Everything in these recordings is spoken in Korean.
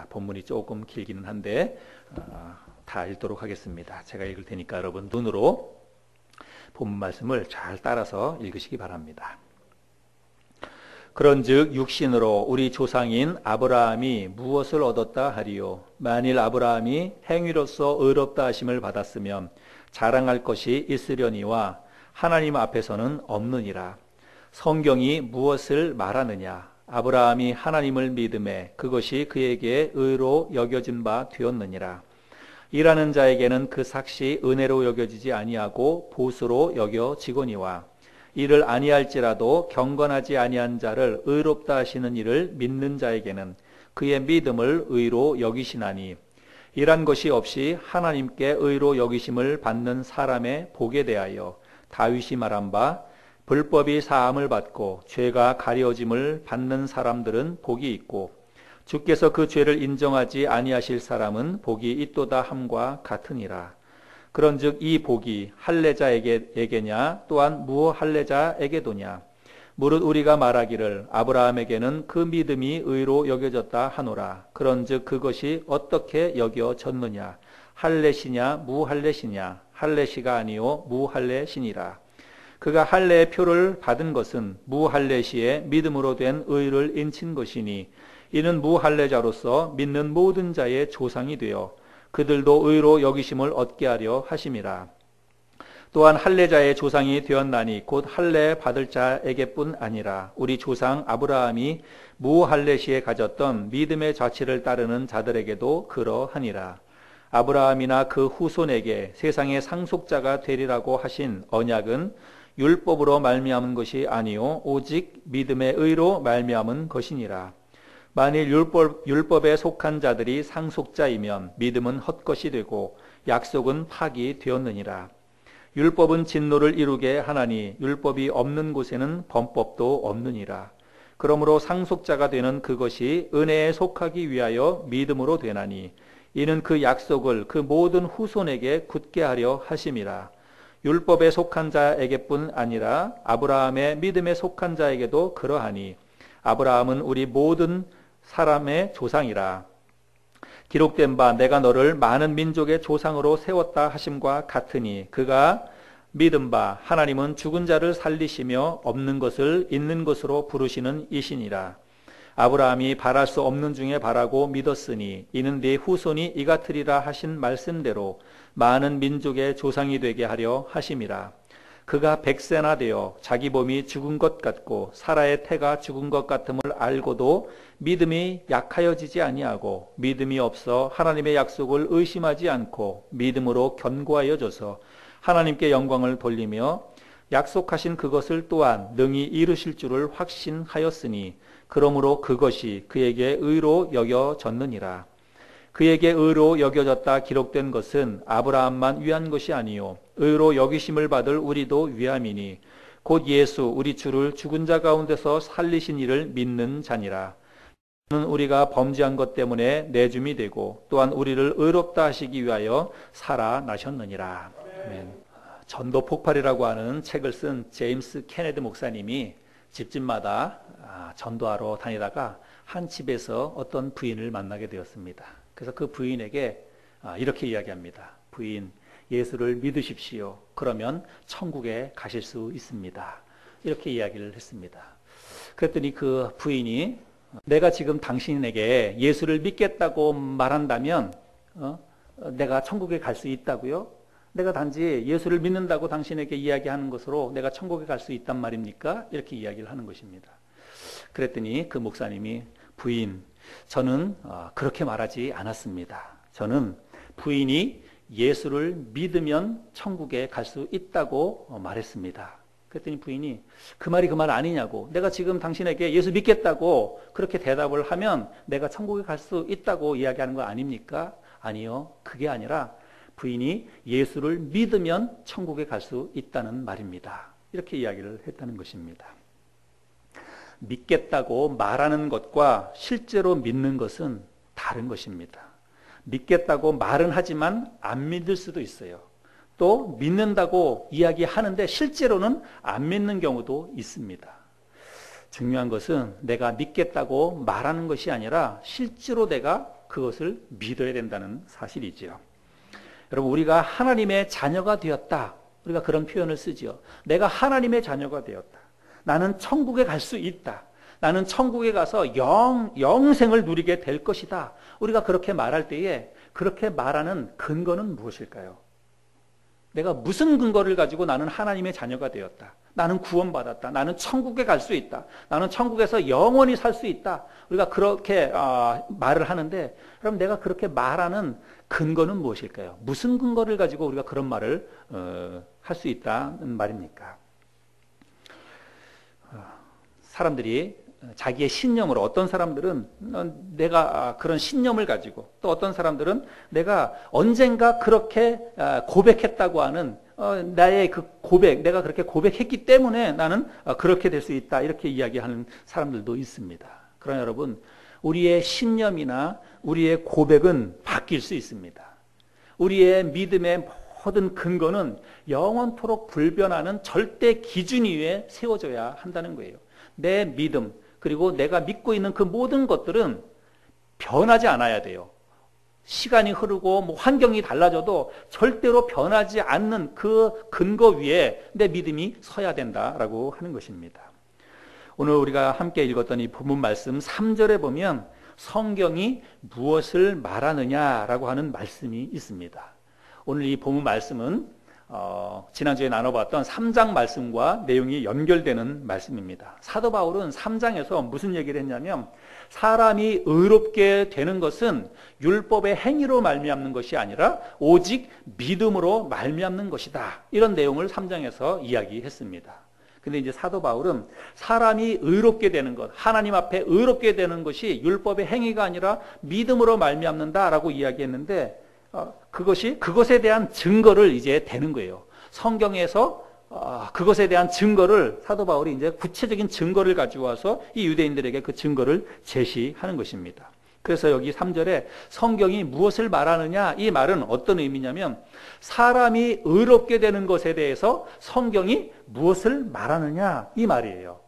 본문이 조금 길기는 한데 다 읽도록 하겠습니다. 제가 읽을 테니까 여러분 눈으로 본문 말씀을 잘 따라서 읽으시기 바랍니다. 그런즉 육신으로 우리 조상인 아브라함이 무엇을 얻었다 하리요? 만일 아브라함이 행위로서 의롭다 하심을 받았으면 자랑할 것이 있으려니와 하나님 앞에서는 없느니라. 성경이 무엇을 말하느냐? 아브라함이 하나님을 믿음에 그것이 그에게 의로 여겨진 바 되었느니라. 일하는 자에게는 그 삭시 은혜로 여겨지지 아니하고 보수로 여겨지거니와 이를 아니할지라도 경건하지 아니한 자를 의롭다 하시는 이를 믿는 자에게는 그의 믿음을 의로 여기시나니 이란 것이 없이 하나님께 의로 여기심을 받는 사람의 복에 대하여 다윗이 말한 바 불법이 사함을 받고 죄가 가려짐을 받는 사람들은 복이 있고 주께서 그 죄를 인정하지 아니하실 사람은 복이 있도다 함과 같으니라. 그런즉 이 복이 할례자에게냐 또한 무할례자에게도냐? 무릇 우리가 말하기를 아브라함에게는 그 믿음이 의로 여겨졌다 하노라. 그런즉 그것이 어떻게 여겨졌느냐? 할례시냐 무할례시냐? 할례시가 아니요 무할례시니라. 그가 할례의 표를 받은 것은 무할례시에 믿음으로 된 의를 인친 것이니 이는 무할례자로서 믿는 모든 자의 조상이 되어 그들도 의로 여기심을 얻게 하려 하심이라. 또한 할례자의 조상이 되었나니 곧 할례 받을 자에게뿐 아니라 우리 조상 아브라함이 무할례시에 가졌던 믿음의 자치를 따르는 자들에게도 그러하니라. 아브라함이나 그 후손에게 세상의 상속자가 되리라고 하신 언약은 율법으로 말미암은 것이 아니요 오직 믿음의 의로 말미암은 것이니라. 만일 율법에 속한 자들이 상속자이면 믿음은 헛것이 되고 약속은 파기 되었느니라. 율법은 진노를 이루게 하나니 율법이 없는 곳에는 범법도 없느니라. 그러므로 상속자가 되는 그것이 은혜에 속하기 위하여 믿음으로 되나니 이는 그 약속을 그 모든 후손에게 굳게 하려 하심이라. 율법에 속한 자에게뿐 아니라 아브라함의 믿음에 속한 자에게도 그러하니 아브라함은 우리 모든 사람의 조상이라. 기록된 바 내가 너를 많은 민족의 조상으로 세웠다 하심과 같으니 그가 믿은 바 하나님은 죽은 자를 살리시며 없는 것을 있는 것으로 부르시는 이시니라. 아브라함이 바랄 수 없는 중에 바라고 믿었으니 이는 네 후손이 이같으리라 하신 말씀대로 많은 민족의 조상이 되게 하려 하심이라. 그가 100세나 되어 자기 몸이 죽은 것 같고 사라의 태가 죽은 것 같음을 알고도 믿음이 약하여지지 아니하고 믿음이 없어 하나님의 약속을 의심하지 않고 믿음으로 견고하여져서 하나님께 영광을 돌리며 약속하신 그것을 또한 능히 이루실 줄을 확신하였으니 그러므로 그것이 그에게 의로 여겨졌느니라. 그에게 의로 여겨졌다 기록된 것은 아브라함만 위한 것이 아니요 의로 여기심을 받을 우리도 위함이니 곧 예수 우리 주를 죽은 자 가운데서 살리신 이를 믿는 자니라. 이는 우리가 범죄한 것 때문에 내줌이 되고 또한 우리를 의롭다 하시기 위하여 살아나셨느니라. 아멘. 전도 폭발이라고 하는 책을 쓴 제임스 케네디 목사님이 집집마다 전도하러 다니다가 한 집에서 어떤 부인을 만나게 되었습니다. 그래서 그 부인에게 이렇게 이야기합니다. 부인, 예수를 믿으십시오. 그러면 천국에 가실 수 있습니다. 이렇게 이야기를 했습니다. 그랬더니 그 부인이 내가 지금 당신에게 예수를 믿겠다고 말한다면 내가 천국에 갈 수 있다고요? 내가 단지 예수를 믿는다고 당신에게 이야기하는 것으로 내가 천국에 갈 수 있단 말입니까? 이렇게 이야기를 하는 것입니다. 그랬더니 그 목사님이 부인, 저는 그렇게 말하지 않았습니다. 저는 부인이 예수를 믿으면 천국에 갈 수 있다고 말했습니다. 그랬더니 부인이 그 말이 그 말 아니냐고, 내가 지금 당신에게 예수 믿겠다고 그렇게 대답을 하면 내가 천국에 갈 수 있다고 이야기하는 거 아닙니까? 아니요, 그게 아니라 부인이 예수를 믿으면 천국에 갈 수 있다는 말입니다. 이렇게 이야기를 했다는 것입니다. 믿겠다고 말하는 것과 실제로 믿는 것은 다른 것입니다. 믿겠다고 말은 하지만 안 믿을 수도 있어요. 또 믿는다고 이야기하는데 실제로는 안 믿는 경우도 있습니다. 중요한 것은 내가 믿겠다고 말하는 것이 아니라 실제로 내가 그것을 믿어야 된다는 사실이지요. 여러분, 우리가 하나님의 자녀가 되었다. 우리가 그런 표현을 쓰지요. 내가 하나님의 자녀가 되었다. 나는 천국에 갈 수 있다. 나는 천국에 가서 영생을 누리게 될 것이다. 우리가 그렇게 말할 때에 그렇게 말하는 근거는 무엇일까요? 내가 무슨 근거를 가지고 나는 하나님의 자녀가 되었다. 나는 구원받았다. 나는 천국에 갈 수 있다. 나는 천국에서 영원히 살 수 있다. 우리가 그렇게 말을 하는데, 그럼 내가 그렇게 말하는 근거는 무엇일까요? 무슨 근거를 가지고 우리가 그런 말을 할 수 있다는 말입니까? 사람들이 자기의 신념으로, 어떤 사람들은 내가 그런 신념을 가지고, 또 어떤 사람들은 내가 언젠가 그렇게 고백했다고 하는 나의 그 고백, 내가 그렇게 고백했기 때문에 나는 그렇게 될 수 있다, 이렇게 이야기하는 사람들도 있습니다. 그러나 여러분, 우리의 신념이나 우리의 고백은 바뀔 수 있습니다. 우리의 믿음의 모든 근거는 영원토록 불변하는 절대 기준 위에 세워져야 한다는 거예요. 내 믿음, 그리고 내가 믿고 있는 그 모든 것들은 변하지 않아야 돼요. 시간이 흐르고 환경이 달라져도 절대로 변하지 않는 그 근거 위에 내 믿음이 서야 된다라고 하는 것입니다. 오늘 우리가 함께 읽었던 이 본문 말씀 3절에 보면 성경이 무엇을 말하느냐라고 하는 말씀이 있습니다. 오늘 이 본문 말씀은 지난주에 나눠봤던 3장 말씀과 내용이 연결되는 말씀입니다. 사도 바울은 3장에서 무슨 얘기를 했냐면, 사람이 의롭게 되는 것은 율법의 행위로 말미암는 것이 아니라 오직 믿음으로 말미암는 것이다. 이런 내용을 3장에서 이야기했습니다. 근데 이제 사도 바울은 사람이 의롭게 되는 것, 하나님 앞에 의롭게 되는 것이 율법의 행위가 아니라 믿음으로 말미암는다라고 이야기했는데, 그것에 대한 증거를 이제 대는 거예요. 성경에서 그것에 대한 증거를 사도 바울이 이제 구체적인 증거를 가져와서 이 유대인들에게 그 증거를 제시하는 것입니다. 그래서 여기 3절에 성경이 무엇을 말하느냐, 이 말은 어떤 의미냐면, 사람이 의롭게 되는 것에 대해서 성경이 무엇을 말하느냐, 이 말이에요.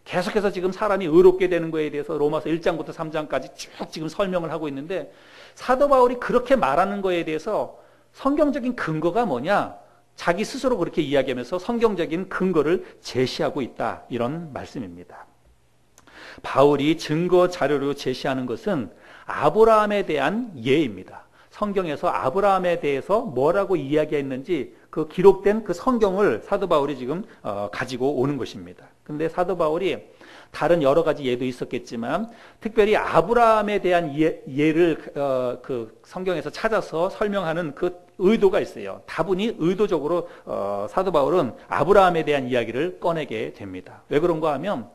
계속해서 지금 사람이 의롭게 되는 것에 대해서 로마서 1장부터 3장까지 쭉 지금 설명을 하고 있는데, 사도 바울이 그렇게 말하는 것에 대해서 성경적인 근거가 뭐냐? 자기 스스로 그렇게 이야기하면서 성경적인 근거를 제시하고 있다, 이런 말씀입니다. 바울이 증거 자료로 제시하는 것은 아브라함에 대한 예입니다. 성경에서 아브라함에 대해서 뭐라고 이야기했는지 그 기록된 그 성경을 사도 바울이 지금 가지고 오는 것입니다. 그런데 사도 바울이 다른 여러 가지 예도 있었겠지만 특별히 아브라함에 대한 예를 그 성경에서 찾아서 설명하는 그 의도가 있어요. 다분히 의도적으로 사도 바울은 아브라함에 대한 이야기를 꺼내게 됩니다. 왜 그런가 하면,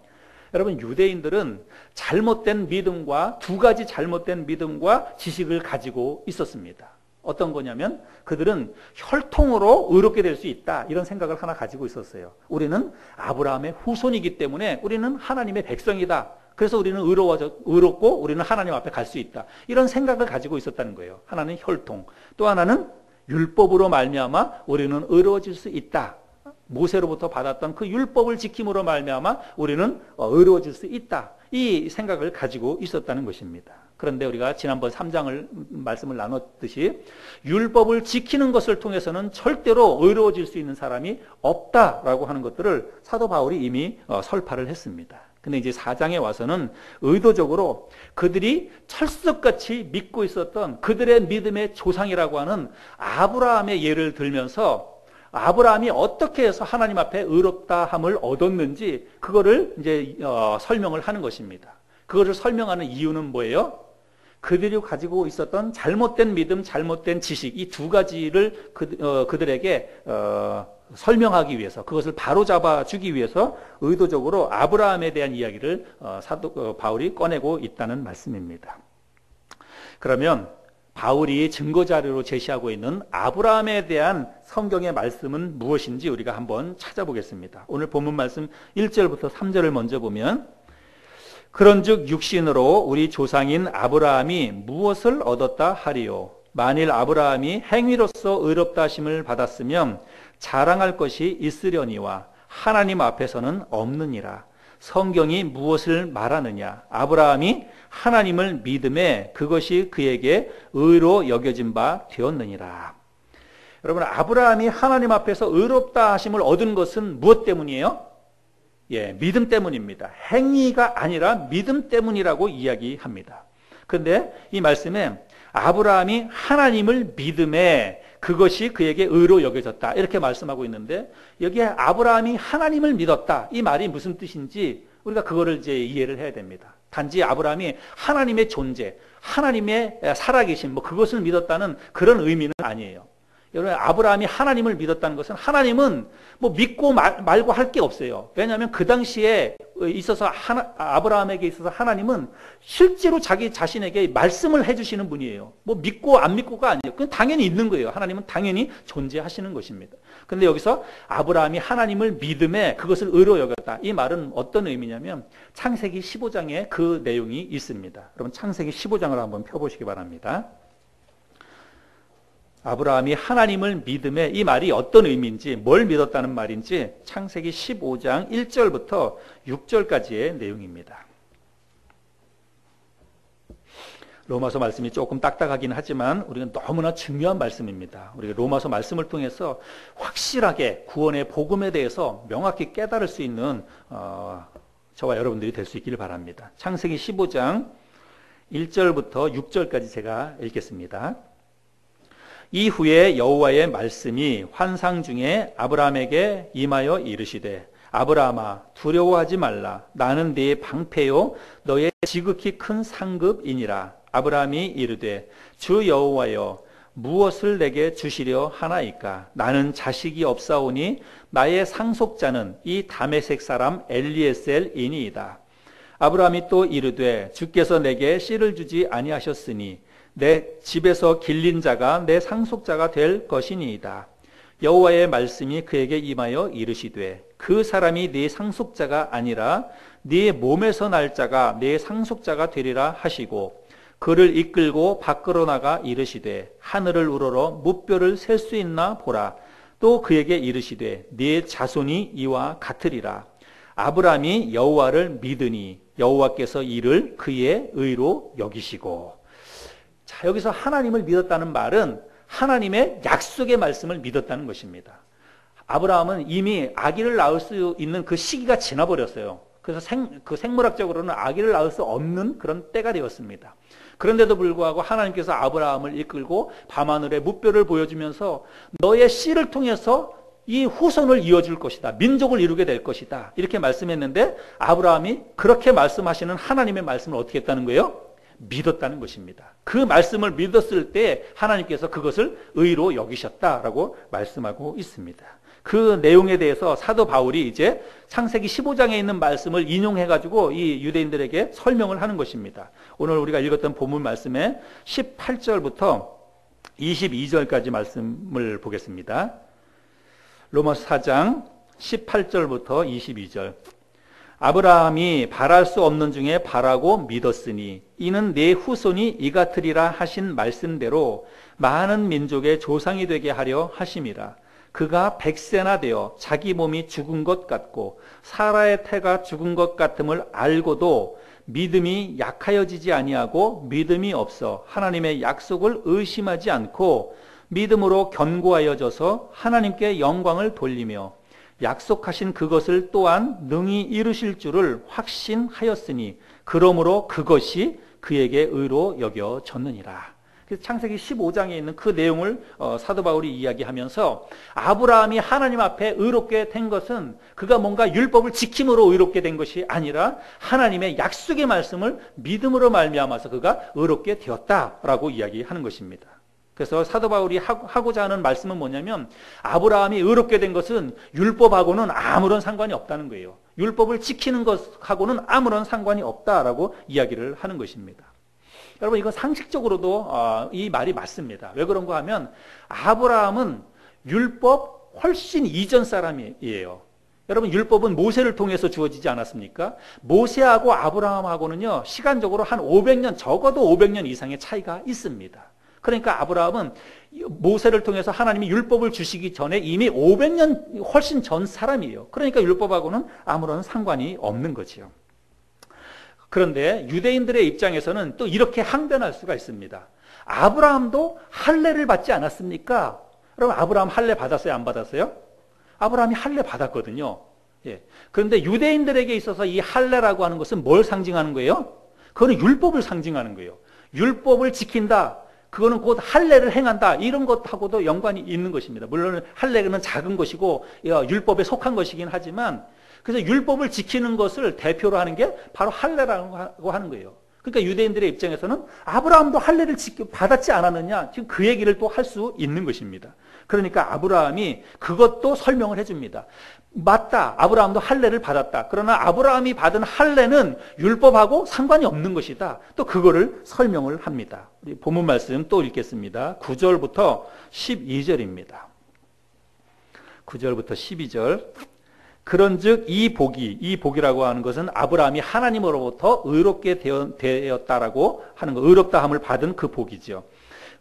여러분, 유대인들은 잘못된 믿음과, 두 가지 잘못된 믿음과 지식을 가지고 있었습니다. 어떤 거냐면, 그들은 혈통으로 의롭게 될 수 있다, 이런 생각을 하나 가지고 있었어요. 우리는 아브라함의 후손이기 때문에 우리는 하나님의 백성이다. 그래서 우리는 의롭고 우리는 하나님 앞에 갈 수 있다, 이런 생각을 가지고 있었다는 거예요. 하나는 혈통, 또 하나는 율법으로 말미암아 우리는 의로워질 수 있다. 모세로부터 받았던 그 율법을 지킴으로 말미암아 우리는 의로워질 수 있다, 이 생각을 가지고 있었다는 것입니다. 그런데 우리가 지난번 3장을 말씀을 나눴듯이 율법을 지키는 것을 통해서는 절대로 의로워질 수 있는 사람이 없다라고 하는 것들을 사도 바울이 이미 설파를 했습니다. 근데 이제 4장에 와서는 의도적으로 그들이 철석같이 믿고 있었던 그들의 믿음의 조상이라고 하는 아브라함의 예를 들면서 아브라함이 어떻게 해서 하나님 앞에 의롭다함을 얻었는지 그거를 이제 설명을 하는 것입니다. 그거를 설명하는 이유는 뭐예요? 그들이 가지고 있었던 잘못된 믿음, 잘못된 지식, 이 두 가지를 그들에게 설명하기 위해서, 그것을 바로잡아 주기 위해서 의도적으로 아브라함에 대한 이야기를 사도 바울이 꺼내고 있다는 말씀입니다. 그러면 바울이 증거자료로 제시하고 있는 아브라함에 대한 성경의 말씀은 무엇인지 우리가 한번 찾아보겠습니다. 오늘 본문 말씀 1절부터 3절을 먼저 보면, 그런즉 육신으로 우리 조상인 아브라함이 무엇을 얻었다 하리요? 만일 아브라함이 행위로서 의롭다 하심을 받았으면 자랑할 것이 있으려니와 하나님 앞에서는 없느니라. 성경이 무엇을 말하느냐? 아브라함이 하나님을 믿음에 그것이 그에게 의로 여겨진 바 되었느니라. 여러분, 아브라함이 하나님 앞에서 의롭다 하심을 얻은 것은 무엇 때문이에요? 믿음 때문입니다. 행위가 아니라 믿음 때문이라고 이야기합니다. 그런데 이 말씀에 아브라함이 하나님을 믿음에 그것이 그에게 의로 여겨졌다, 이렇게 말씀하고 있는데, 여기에 아브라함이 하나님을 믿었다, 이 말이 무슨 뜻인지 우리가 그거를 이제 이해를 해야 됩니다. 단지 아브라함이 하나님의 존재, 하나님의 살아계신 그것을 믿었다는 그런 의미는 아니에요. 여러분, 아브라함이 하나님을 믿었다는 것은, 하나님은 믿고 말고 할 게 없어요. 왜냐하면 그 당시에 있어서 아브라함에게 있어서 하나님은 실제로 자기 자신에게 말씀을 해주시는 분이에요. 믿고 안 믿고가 아니에요. 그건 당연히 있는 거예요. 하나님은 당연히 존재하시는 것입니다. 그런데 여기서 아브라함이 하나님을 믿음에 그것을 의로 여겼다, 이 말은 어떤 의미냐면 창세기 15장에 그 내용이 있습니다. 여러분, 창세기 15장을 한번 펴보시기 바랍니다. 아브라함이 하나님을 믿음에, 이 말이 어떤 의미인지, 뭘 믿었다는 말인지 창세기 15장 1절부터 6절까지의 내용입니다. 로마서 말씀이 조금 딱딱하긴 하지만 우리가 너무나 중요한 말씀입니다. 우리가 로마서 말씀을 통해서 확실하게 구원의 복음에 대해서 명확히 깨달을 수 있는 저와 여러분들이 될 수 있기를 바랍니다. 창세기 15장 1절부터 6절까지 제가 읽겠습니다. 이후에 여호와의 말씀이 환상 중에 아브라함에게 임하여 이르시되, 아브라함아, 두려워하지 말라. 나는 네 방패요 너의 지극히 큰 상급이니라. 아브라함이 이르되, 주 여호와여, 무엇을 내게 주시려 하나이까? 나는 자식이 없사오니 나의 상속자는 이 다메섹 사람 엘리에셀이니이다. 아브라함이 또 이르되, 주께서 내게 씨를 주지 아니하셨으니 내 집에서 길린 자가 내 상속자가 될 것이니이다. 여호와의 말씀이 그에게 임하여 이르시되, 그 사람이 네 상속자가 아니라 네 몸에서 날 자가 네 상속자가 되리라 하시고, 그를 이끌고 밖으로 나가 이르시되, 하늘을 우러러 무뼈를 셀 수 있나 보라. 또 그에게 이르시되, 네 자손이 이와 같으리라. 아브라함이 여호와를 믿으니 여호와께서 이를 그의 의로 여기시고. 자, 여기서 하나님을 믿었다는 말은 하나님의 약속의 말씀을 믿었다는 것입니다. 아브라함은 이미 아기를 낳을 수 있는 그 시기가 지나버렸어요. 그래서 생물학적으로는 아기를 낳을 수 없는 그런 때가 되었습니다. 그런데도 불구하고 하나님께서 아브라함을 이끌고 밤하늘에 무뼈를 보여주면서 너의 씨를 통해서 이 후손을 이어줄 것이다, 민족을 이루게 될 것이다, 이렇게 말씀했는데, 아브라함이 그렇게 말씀하시는 하나님의 말씀을 어떻게 했다는 거예요? 믿었다는 것입니다. 그 말씀을 믿었을 때 하나님께서 그것을 의로 여기셨다라고 말씀하고 있습니다. 그 내용에 대해서 사도 바울이 이제 창세기 15장에 있는 말씀을 인용해가지고 이 유대인들에게 설명을 하는 것입니다. 오늘 우리가 읽었던 본문 말씀에 18절부터 22절까지 말씀을 보겠습니다. 로마서 4장 18절부터 22절. 아브라함이 바랄 수 없는 중에 바라고 믿었으니 이는 내 후손이 이같으리라 하신 말씀대로 많은 민족의 조상이 되게 하려 하심이라. 그가 100세나 되어 자기 몸이 죽은 것 같고 사라의 태가 죽은 것 같음을 알고도 믿음이 약하여지지 아니하고 믿음이 없어 하나님의 약속을 의심하지 않고 믿음으로 견고하여져서 하나님께 영광을 돌리며 약속하신 그것을 또한 능히 이루실 줄을 확신하였으니 그러므로 그것이 그에게 의로 여겨졌느니라. 그래서 창세기 15장에 있는 그 내용을 사도 바울이 이야기하면서 아브라함이 하나님 앞에 의롭게 된 것은 그가 뭔가 율법을 지킴으로 의롭게 된 것이 아니라 하나님의 약속의 말씀을 믿음으로 말미암아서 그가 의롭게 되었다라고 이야기하는 것입니다. 그래서 사도 바울이 하고자 하는 말씀은 뭐냐면, 아브라함이 의롭게 된 것은 율법하고는 아무런 상관이 없다는 거예요. 율법을 지키는 것하고는 아무런 상관이 없다라고 이야기를 하는 것입니다. 여러분, 이건 상식적으로도 이 말이 맞습니다. 왜 그런가 하면 아브라함은 율법 훨씬 이전 사람이에요. 여러분, 율법은 모세를 통해서 주어지지 않았습니까? 모세하고 아브라함하고는요, 시간적으로 한 500년, 적어도 500년 이상의 차이가 있습니다. 그러니까 아브라함은 모세를 통해서 하나님이 율법을 주시기 전에 이미 500년 훨씬 전 사람이에요. 그러니까 율법하고는 아무런 상관이 없는 거지요. 그런데 유대인들의 입장에서는 또 이렇게 항변할 수가 있습니다. 아브라함도 할례를 받지 않았습니까? 그럼 아브라함 할례 받았어요? 안 받았어요? 아브라함이 할례 받았거든요. 예. 그런데 유대인들에게 있어서 이 할례라고 하는 것은 뭘 상징하는 거예요? 그거는 율법을 상징하는 거예요. 율법을 지킨다. 그거는 곧 할례를 행한다. 이런 것하고도 연관이 있는 것입니다. 물론 할례는 작은 것이고 율법에 속한 것이긴 하지만 그래서 율법을 지키는 것을 대표로 하는 게 바로 할례라고 하는 거예요. 그러니까 유대인들의 입장에서는 아브라함도 할례를 받았지 않았느냐? 지금 그 얘기를 또 할 수 있는 것입니다. 그러니까 아브라함이 그것도 설명을 해줍니다. 맞다. 아브라함도 할례를 받았다. 그러나 아브라함이 받은 할례는 율법하고 상관이 없는 것이다. 또 그거를 설명을 합니다. 우리 본문 말씀 또 읽겠습니다. 9절부터 12절입니다. 9절부터 12절. 그런즉 이 복이라고 하는 것은 아브라함이 하나님으로부터 의롭게 되었다라고 하는 거, 의롭다함을 받은 그 복이죠.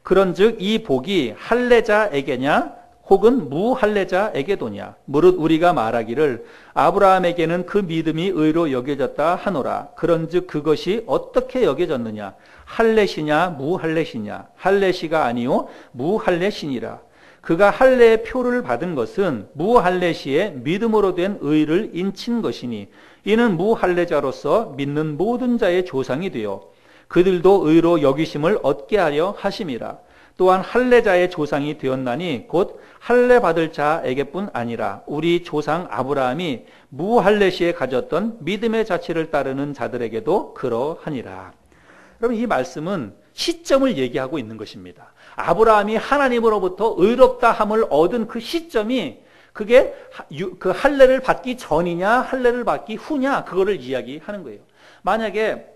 그런즉 이 복이 할례자에게냐 혹은 무할례자에게도냐 무릇 우리가 말하기를 아브라함에게는 그 믿음이 의로 여겨졌다 하노라. 그런즉 그것이 어떻게 여겨졌느냐? 할례시냐 무할례시냐? 할례시가 아니요 무할례시니라. 그가 할례의 표를 받은 것은 무할례시의 믿음으로 된 의를 인친 것이니 이는 무할례자로서 믿는 모든 자의 조상이 되어 그들도 의로 여기심을 얻게 하려 하심이라. 또한 할례자의 조상이 되었나니 곧 할례 받을 자에게뿐 아니라 우리 조상 아브라함이 무할례시에 가졌던 믿음의 자취를 따르는 자들에게도 그러하니라. 여러분 이 말씀은 시점을 얘기하고 있는 것입니다. 아브라함이 하나님으로부터 의롭다함을 얻은 그 시점이 그게 그 할례를 받기 전이냐 할례를 받기 후냐 그거를 이야기하는 거예요. 만약에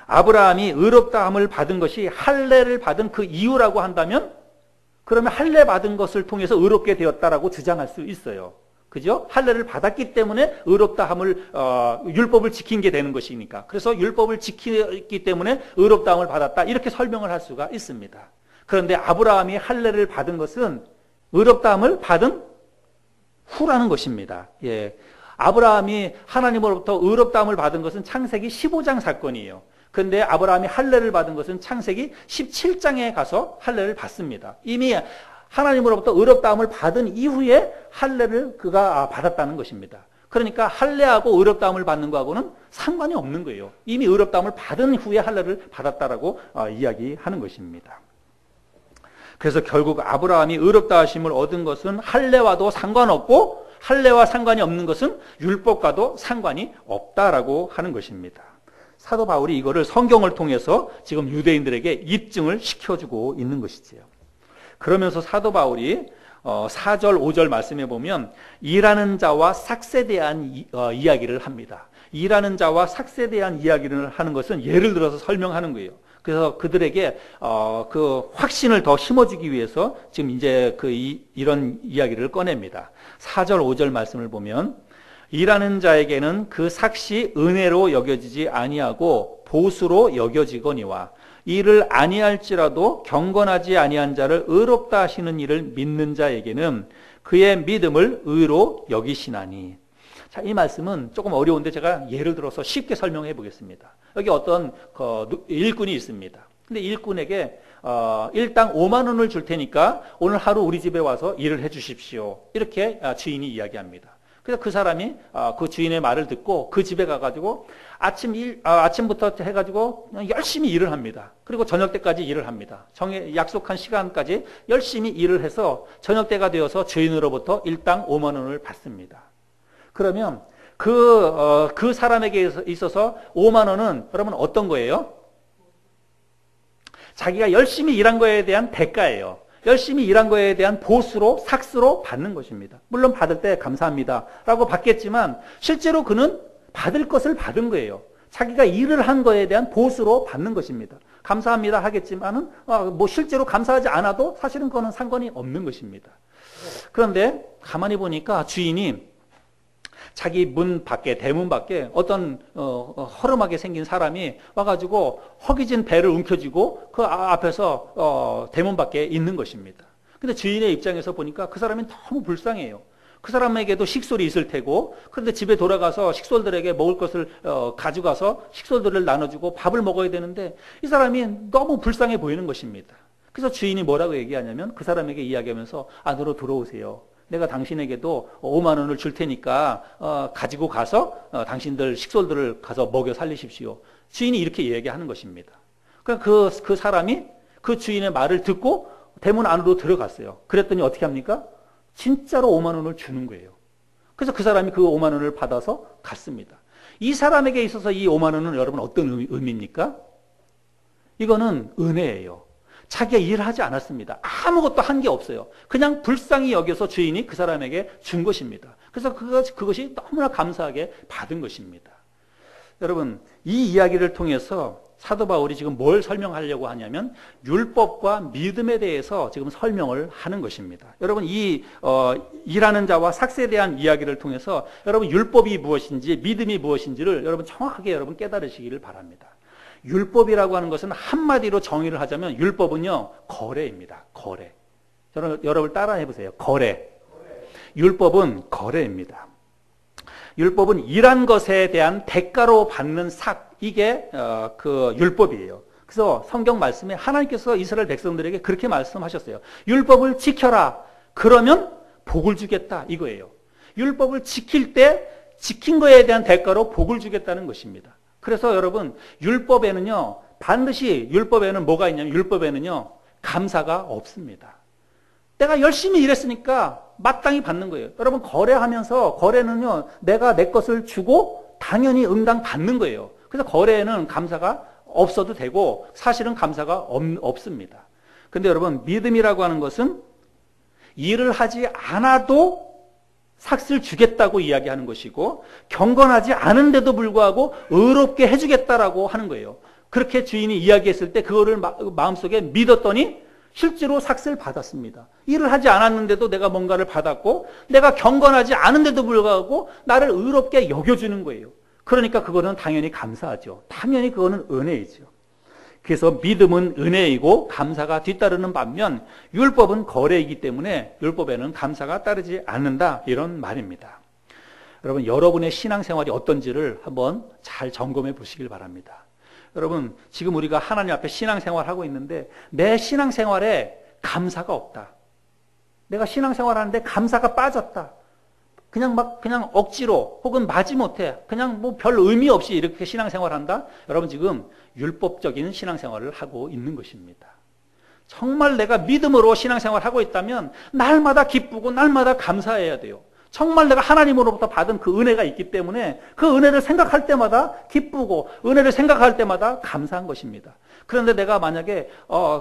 아브라함이 의롭다함을 받은 것이 할례를 받은 그 이유라고 한다면 그러면 할례 받은 것을 통해서 의롭게 되었다라고 주장할 수 있어요. 그죠? 할례를 받았기 때문에 의롭다함을 율법을 지킨 게 되는 것이니까. 그래서 율법을 지키기 때문에 의롭다함을 받았다. 이렇게 설명을 할 수가 있습니다. 그런데 아브라함이 할례를 받은 것은 의롭다함을 받은 후라는 것입니다. 예. 아브라함이 하나님으로부터 의롭다함을 받은 것은 창세기 15장 사건이에요. 그런데 아브라함이 할례를 받은 것은 창세기 17장에 가서 할례를 받습니다. 이미 하나님으로부터 의롭다함을 받은 이후에 할례를 그가 받았다는 것입니다. 그러니까 할례하고 의롭다함을 받는 거하고는 상관이 없는 거예요. 이미 의롭다함을 받은 후에 할례를 받았다라고 이야기하는 것입니다. 그래서 결국 아브라함이 의롭다 하심을 얻은 것은 할례와도 상관없고 할례와 상관이 없는 것은 율법과도 상관이 없다라고 하는 것입니다. 사도 바울이 이거를 성경을 통해서 지금 유대인들에게 입증을 시켜주고 있는 것이지요. 그러면서 사도 바울이 4절, 5절 말씀해 보면 일하는 자와 삭세 대한 이야기를 합니다. 일하는 자와 삭세 대한 이야기를 하는 것은 예를 들어서 설명하는 거예요. 그래서 그들에게 그 확신을 더 심어주기 위해서 지금 이제 이런 이야기를 꺼냅니다. 4절, 5절 말씀을 보면 일하는 자에게는 그 삭시 은혜로 여겨지지 아니하고 보수로 여겨지거니와 이를 아니할지라도 경건하지 아니한 자를 의롭다 하시는 이를 믿는 자에게는 그의 믿음을 의로 여기시나니. 자, 이 말씀은 조금 어려운데 제가 예를 들어서 쉽게 설명해 보겠습니다. 여기 어떤 일꾼이 있습니다. 근데 일꾼에게 일당 5만 원을 줄 테니까 오늘 하루 우리 집에 와서 일을 해 주십시오. 이렇게 주인이 이야기합니다. 그래서 그 사람이 그 주인의 말을 듣고 그 집에 가가지고 아침부터 해가지고 열심히 일을 합니다. 그리고 저녁 때까지 일을 합니다. 약속한 시간까지 열심히 일을 해서 저녁 때가 되어서 주인으로부터 일당 5만 원을 받습니다. 그러면 그 사람에게 있어서 5만 원은 여러분 어떤 거예요? 자기가 열심히 일한 거에 대한 대가예요. 열심히 일한 거에 대한 보수로, 삭스로 받는 것입니다. 물론 받을 때 감사합니다 라고 받겠지만 실제로 그는 받을 것을 받은 거예요. 자기가 일을 한 거에 대한 보수로 받는 것입니다. 감사합니다 하겠지만은 뭐 실제로 감사하지 않아도 사실은 그거는 상관이 없는 것입니다. 그런데 가만히 보니까 주인이 자기 문 밖에, 대문 밖에 어떤 허름하게 생긴 사람이 와가지고 허기진 배를 움켜쥐고 그 앞에서 대문 밖에 있는 것입니다. 근데 주인의 입장에서 보니까 그 사람이 너무 불쌍해요. 그 사람에게도 식솔이 있을 테고, 그런데 집에 돌아가서 식솔들에게 먹을 것을 가져가서 식솔들을 나눠주고 밥을 먹어야 되는데 이 사람이 너무 불쌍해 보이는 것입니다. 그래서 주인이 뭐라고 얘기하냐면 그 사람에게 이야기하면서 안으로 들어오세요. 내가 당신에게도 5만 원을 줄 테니까 가지고 가서 당신들 식솔들을 가서 먹여 살리십시오. 주인이 이렇게 이야기하는 것입니다. 그러니까 그 사람이 그 주인의 말을 듣고 대문 안으로 들어갔어요. 그랬더니 어떻게 합니까? 진짜로 5만 원을 주는 거예요. 그래서 그 사람이 그 5만 원을 받아서 갔습니다. 이 사람에게 있어서 이 5만 원은 여러분 어떤 의미입니까? 이거는 은혜예요. 자기가 일을 하지 않았습니다. 아무것도 한 게 없어요. 그냥 불쌍히 여겨서 주인이 그 사람에게 준 것입니다. 그래서 그것이 너무나 감사하게 받은 것입니다. 여러분, 이 이야기를 통해서 사도 바울이 지금 뭘 설명하려고 하냐면 율법과 믿음에 대해서 지금 설명을 하는 것입니다. 여러분, 이 일하는 자와 삭세에 대한 이야기를 통해서 여러분 율법이 무엇인지 믿음이 무엇인지를 여러분 정확하게 여러분 깨달으시기를 바랍니다. 율법이라고 하는 것은 한마디로 정의를 하자면 율법은요, 거래입니다. 거래. 여러분 따라해 보세요. 거래. 율법은 거래입니다. 율법은 일한 것에 대한 대가로 받는 삭, 이게 그 율법이에요. 그래서 성경 말씀에 하나님께서 이스라엘 백성들에게 그렇게 말씀하셨어요. 율법을 지켜라. 그러면 복을 주겠다. 이거예요. 율법을 지킬 때 지킨 거에 대한 대가로 복을 주겠다는 것입니다. 그래서 여러분 율법에는요, 반드시 율법에는 뭐가 있냐면 율법에는요, 감사가 없습니다. 내가 열심히 일했으니까 마땅히 받는 거예요. 여러분 거래하면서, 거래는요, 내가 내 것을 주고 당연히 응당 받는 거예요. 그래서 거래에는 감사가 없어도 되고 사실은 감사가 없습니다. 근데 여러분 믿음이라고 하는 것은 일을 하지 않아도 삭슬 주겠다고 이야기하는 것이고, 경건하지 않은데도 불구하고 의롭게 해주겠다라고 하는 거예요. 그렇게 주인이 이야기했을 때 그거를 마음속에 믿었더니 실제로 삭슬 받았습니다. 일을 하지 않았는데도 내가 뭔가를 받았고, 내가 경건하지 않은데도 불구하고 나를 의롭게 여겨주는 거예요. 그러니까 그거는 당연히 감사하죠. 당연히 그거는 은혜이죠. 그래서 믿음은 은혜이고 감사가 뒤따르는 반면 율법은 거래이기 때문에 율법에는 감사가 따르지 않는다, 이런 말입니다. 여러분, 여러분의 신앙생활이 어떤지를 한번 잘 점검해 보시길 바랍니다. 여러분, 지금 우리가 하나님 앞에 신앙생활하고 있는데 내 신앙생활에 감사가 없다. 내가 신앙생활하는데 감사가 빠졌다. 그냥 억지로 혹은 마지못해 그냥 뭐 별 의미 없이 이렇게 신앙생활한다? 여러분 지금 율법적인 신앙생활을 하고 있는 것입니다. 정말 내가 믿음으로 신앙생활하고 있다면 날마다 기쁘고 날마다 감사해야 돼요. 정말 내가 하나님으로부터 받은 그 은혜가 있기 때문에 그 은혜를 생각할 때마다 기쁘고 은혜를 생각할 때마다 감사한 것입니다. 그런데 내가 만약에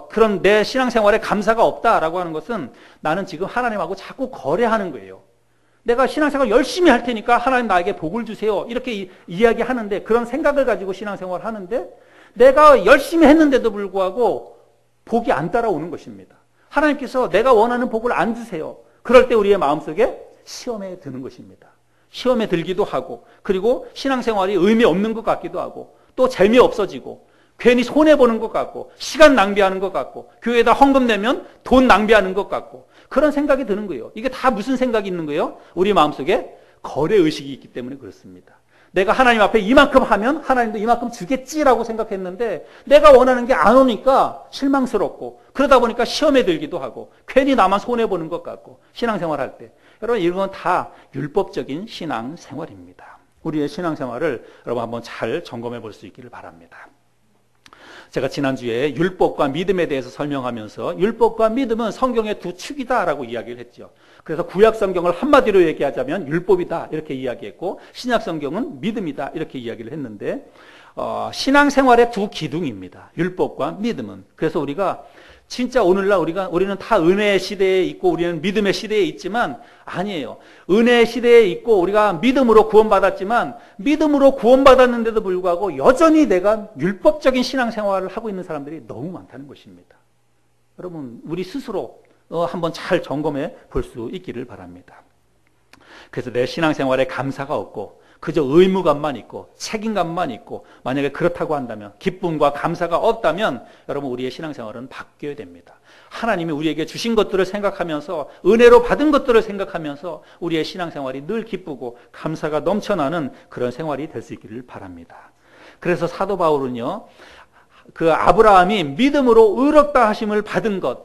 그런 내 신앙생활에 감사가 없다라고 하는 것은 나는 지금 하나님하고 자꾸 거래하는 거예요. 내가 신앙생활 열심히 할 테니까 하나님 나에게 복을 주세요, 이렇게 이야기하는데, 그런 생각을 가지고 신앙생활을 하는데 내가 열심히 했는데도 불구하고 복이 안 따라오는 것입니다. 하나님께서 내가 원하는 복을 안 주세요. 그럴 때 우리의 마음속에 시험에 드는 것입니다. 시험에 들기도 하고, 그리고 신앙생활이 의미 없는 것 같기도 하고, 또 재미없어지고, 괜히 손해보는 것 같고, 시간 낭비하는 것 같고, 교회에다 헌금 내면 돈 낭비하는 것 같고, 그런 생각이 드는 거예요. 이게 다 무슨 생각이 있는 거예요? 우리 마음속에 거래의식이 있기 때문에 그렇습니다. 내가 하나님 앞에 이만큼 하면 하나님도 이만큼 주겠지라고 생각했는데 내가 원하는 게 안 오니까 실망스럽고, 그러다 보니까 시험에 들기도 하고, 괜히 나만 손해보는 것 같고, 신앙생활할 때. 여러분, 이런 건 다 율법적인 신앙생활입니다. 우리의 신앙생활을 여러분 한번 잘 점검해 볼 수 있기를 바랍니다. 제가 지난주에 율법과 믿음에 대해서 설명하면서 율법과 믿음은 성경의 두 축이다라고 이야기를 했죠. 그래서 구약 성경을 한마디로 얘기하자면 율법이다 이렇게 이야기했고, 신약 성경은 믿음이다 이렇게 이야기를 했는데, 신앙생활의 두 기둥입니다. 율법과 믿음은. 그래서 우리가 진짜 오늘날 우리는 다 은혜의 시대에 있고 우리는 믿음의 시대에 있지만 아니에요. 은혜의 시대에 있고 우리가 믿음으로 구원받았지만 믿음으로 구원받았는데도 불구하고 여전히 내가 율법적인 신앙생활을 하고 있는 사람들이 너무 많다는 것입니다. 여러분, 우리 스스로 한번 잘 점검해 볼 수 있기를 바랍니다. 그래서 내 신앙생활에 감사가 없고 그저 의무감만 있고 책임감만 있고 만약에 그렇다고 한다면, 기쁨과 감사가 없다면 여러분 우리의 신앙생활은 바뀌어야 됩니다. 하나님이 우리에게 주신 것들을 생각하면서, 은혜로 받은 것들을 생각하면서 우리의 신앙생활이 늘 기쁘고 감사가 넘쳐나는 그런 생활이 될 수 있기를 바랍니다. 그래서 사도 바울은요, 그 아브라함이 믿음으로 의롭다 하심을 받은 것,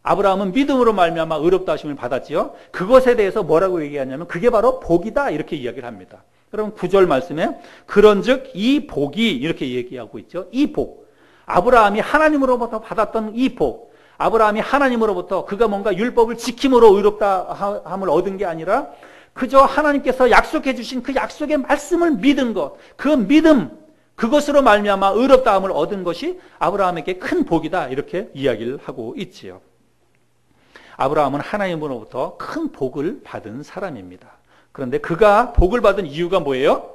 아브라함은 믿음으로 말미암아 의롭다 하심을 받았지요. 그것에 대해서 뭐라고 얘기하냐면 그게 바로 복이다, 이렇게 이야기를 합니다. 여러분 9절 말씀에 그런즉 이 복이, 이렇게 얘기하고 있죠. 이 복, 아브라함이 하나님으로부터 받았던 이 복, 아브라함이 하나님으로부터 그가 뭔가 율법을 지킴으로 의롭다 함을 얻은 게 아니라 그저 하나님께서 약속해 주신 그 약속의 말씀을 믿은 것, 그 믿음, 그것으로 말미암아 의롭다 함을 얻은 것이 아브라함에게 큰 복이다, 이렇게 이야기를 하고 있지요. 아브라함은 하나님으로부터 큰 복을 받은 사람입니다. 그런데 그가 복을 받은 이유가 뭐예요?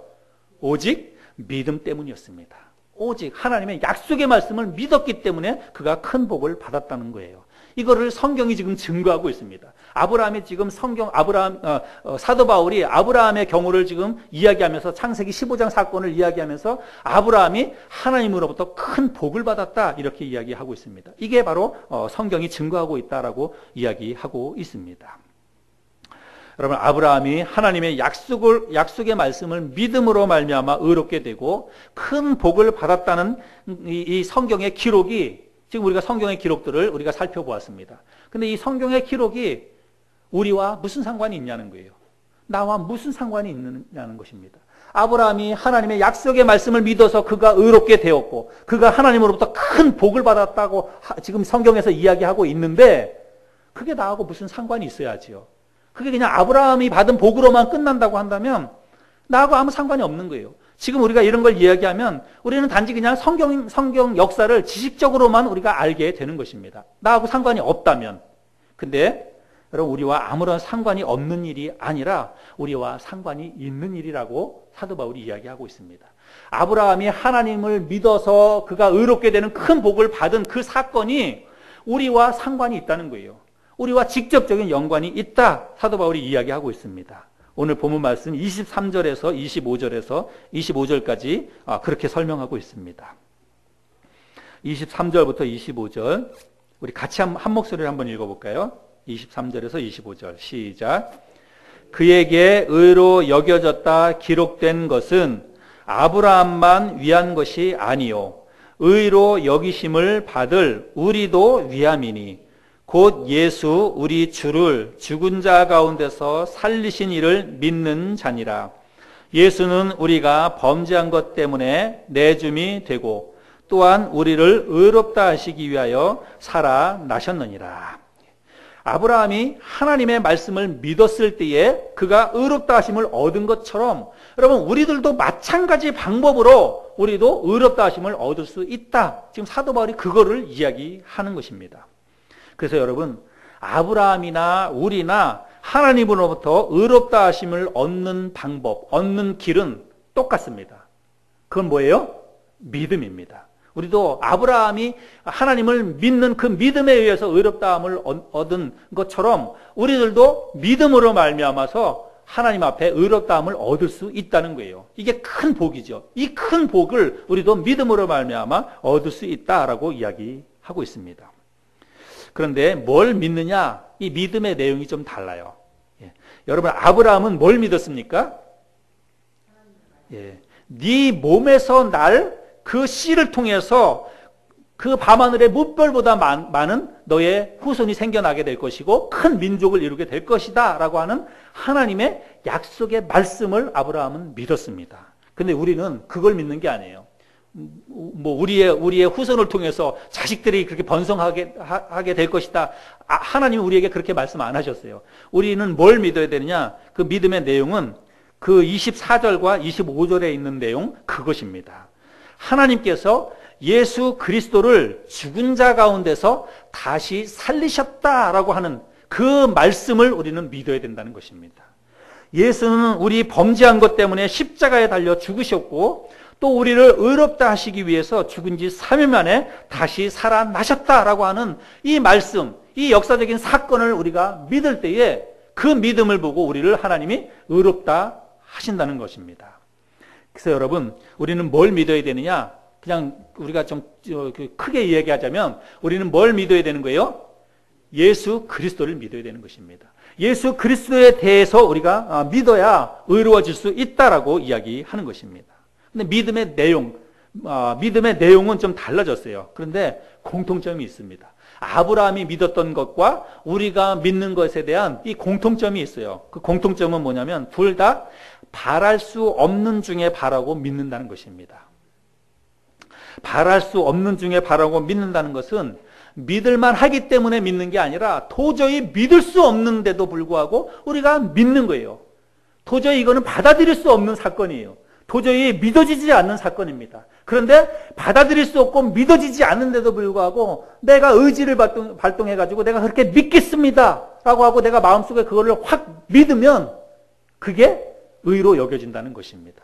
오직 믿음 때문이었습니다. 오직 하나님의 약속의 말씀을 믿었기 때문에 그가 큰 복을 받았다는 거예요. 이거를 성경이 지금 증거하고 있습니다. 아브라함이 지금 사도 바울이 아브라함의 경우를 지금 이야기하면서 창세기 15장 사건을 이야기하면서 아브라함이 하나님으로부터 큰 복을 받았다, 이렇게 이야기하고 있습니다. 이게 바로 성경이 증거하고 있다라고 이야기하고 있습니다. 여러분, 아브라함이 하나님의 약속의 말씀을 믿음으로 말미암아 의롭게 되고 큰 복을 받았다는 이 성경의 기록이, 지금 우리가 성경의 기록들을 우리가 살펴보았습니다. 근데 이 성경의 기록이 우리와 무슨 상관이 있냐는 거예요. 나와 무슨 상관이 있느냐는 것입니다. 아브라함이 하나님의 약속의 말씀을 믿어서 그가 의롭게 되었고 그가 하나님으로부터 큰 복을 받았다고 지금 성경에서 이야기하고 있는데, 그게 나하고 무슨 상관이 있어야지요. 그게 그냥 아브라함이 받은 복으로만 끝난다고 한다면 나하고 아무 상관이 없는 거예요. 지금 우리가 이런 걸 이야기하면 우리는 단지 그냥 성경 역사를 지식적으로만 우리가 알게 되는 것입니다. 나하고 상관이 없다면. 근데 여러분, 우리와 아무런 상관이 없는 일이 아니라 우리와 상관이 있는 일이라고 사도 바울이 이야기하고 있습니다. 아브라함이 하나님을 믿어서 그가 의롭게 되는 큰 복을 받은 그 사건이 우리와 상관이 있다는 거예요. 우리와 직접적인 연관이 있다, 사도 바울이 이야기하고 있습니다. 오늘 본문 말씀 23절에서 25절까지 그렇게 설명하고 있습니다. 23절부터 25절 우리 같이 한 목소리를 한번 읽어볼까요? 23절에서 25절 시작. 그에게 의로 여겨졌다 기록된 것은 아브라함만 위한 것이 아니요 의로 여기심을 받을 우리도 위함이니 곧 예수 우리 주를 죽은 자 가운데서 살리신 이를 믿는 자니라. 예수는 우리가 범죄한 것 때문에 내줌이 되고 또한 우리를 의롭다 하시기 위하여 살아나셨느니라. 아브라함이 하나님의 말씀을 믿었을 때에 그가 의롭다 하심을 얻은 것처럼 여러분, 우리들도 마찬가지 방법으로 우리도 의롭다 하심을 얻을 수 있다. 지금 사도 바울이 그거를 이야기하는 것입니다. 그래서 여러분, 아브라함이나 우리나 하나님으로부터 의롭다 하심을 얻는 방법, 얻는 길은 똑같습니다. 그건 뭐예요? 믿음입니다. 우리도 아브라함이 하나님을 믿는 그 믿음에 의해서 의롭다함을 얻은 것처럼 우리들도 믿음으로 말미암아서 하나님 앞에 의롭다함을 얻을 수 있다는 거예요. 이게 큰 복이죠. 이 큰 복을 우리도 믿음으로 말미암아 얻을 수 있다라고 이야기하고 있습니다. 그런데 뭘 믿느냐? 이 믿음의 내용이 좀 달라요. 여러분, 아브라함은 뭘 믿었습니까? 네 몸에서 날 그 씨를 통해서 그 밤하늘의 물결보다 많은 너의 후손이 생겨나게 될 것이고 큰 민족을 이루게 될 것이다 라고 하는 하나님의 약속의 말씀을 아브라함은 믿었습니다. 근데 우리는 그걸 믿는 게 아니에요. 우리의 후손을 통해서 자식들이 그렇게 번성하게 될 것이다. 하나님은 우리에게 그렇게 말씀 안 하셨어요. 우리는 뭘 믿어야 되느냐? 그 믿음의 내용은 그 24절과 25절에 있는 내용, 그것입니다. 하나님께서 예수 그리스도를 죽은 자 가운데서 다시 살리셨다라고 하는 그 말씀을 우리는 믿어야 된다는 것입니다. 예수는 우리 범죄한 것 때문에 십자가에 달려 죽으셨고 또 우리를 의롭다 하시기 위해서 죽은 지 3일 만에 다시 살아나셨다라고 하는 이 말씀, 이 역사적인 사건을 우리가 믿을 때에 그 믿음을 보고 우리를 하나님이 의롭다 하신다는 것입니다. 그래서 여러분, 우리는 뭘 믿어야 되느냐? 그냥 우리가 좀 크게 이야기하자면 우리는 뭘 믿어야 되는 거예요? 예수 그리스도를 믿어야 되는 것입니다. 예수 그리스도에 대해서 우리가 믿어야 의로워질 수 있다라고 이야기하는 것입니다. 근데 믿음의 내용은 좀 달라졌어요. 그런데 공통점이 있습니다. 아브라함이 믿었던 것과 우리가 믿는 것에 대한 이 공통점이 있어요. 그 공통점은 뭐냐면 둘 다 바랄 수 없는 중에 바라고 믿는다는 것입니다. 바랄 수 없는 중에 바라고 믿는다는 것은 믿을만 하기 때문에 믿는 게 아니라 도저히 믿을 수 없는데도 불구하고 우리가 믿는 거예요. 도저히 이거는 받아들일 수 없는 사건이에요. 도저히 믿어지지 않는 사건입니다. 그런데 받아들일 수 없고 믿어지지 않는데도 불구하고 내가 의지를 발동해가지고 내가 그렇게 믿겠습니다 라고 하고 내가 마음속에 그거를 확 믿으면 그게 의로 여겨진다는 것입니다.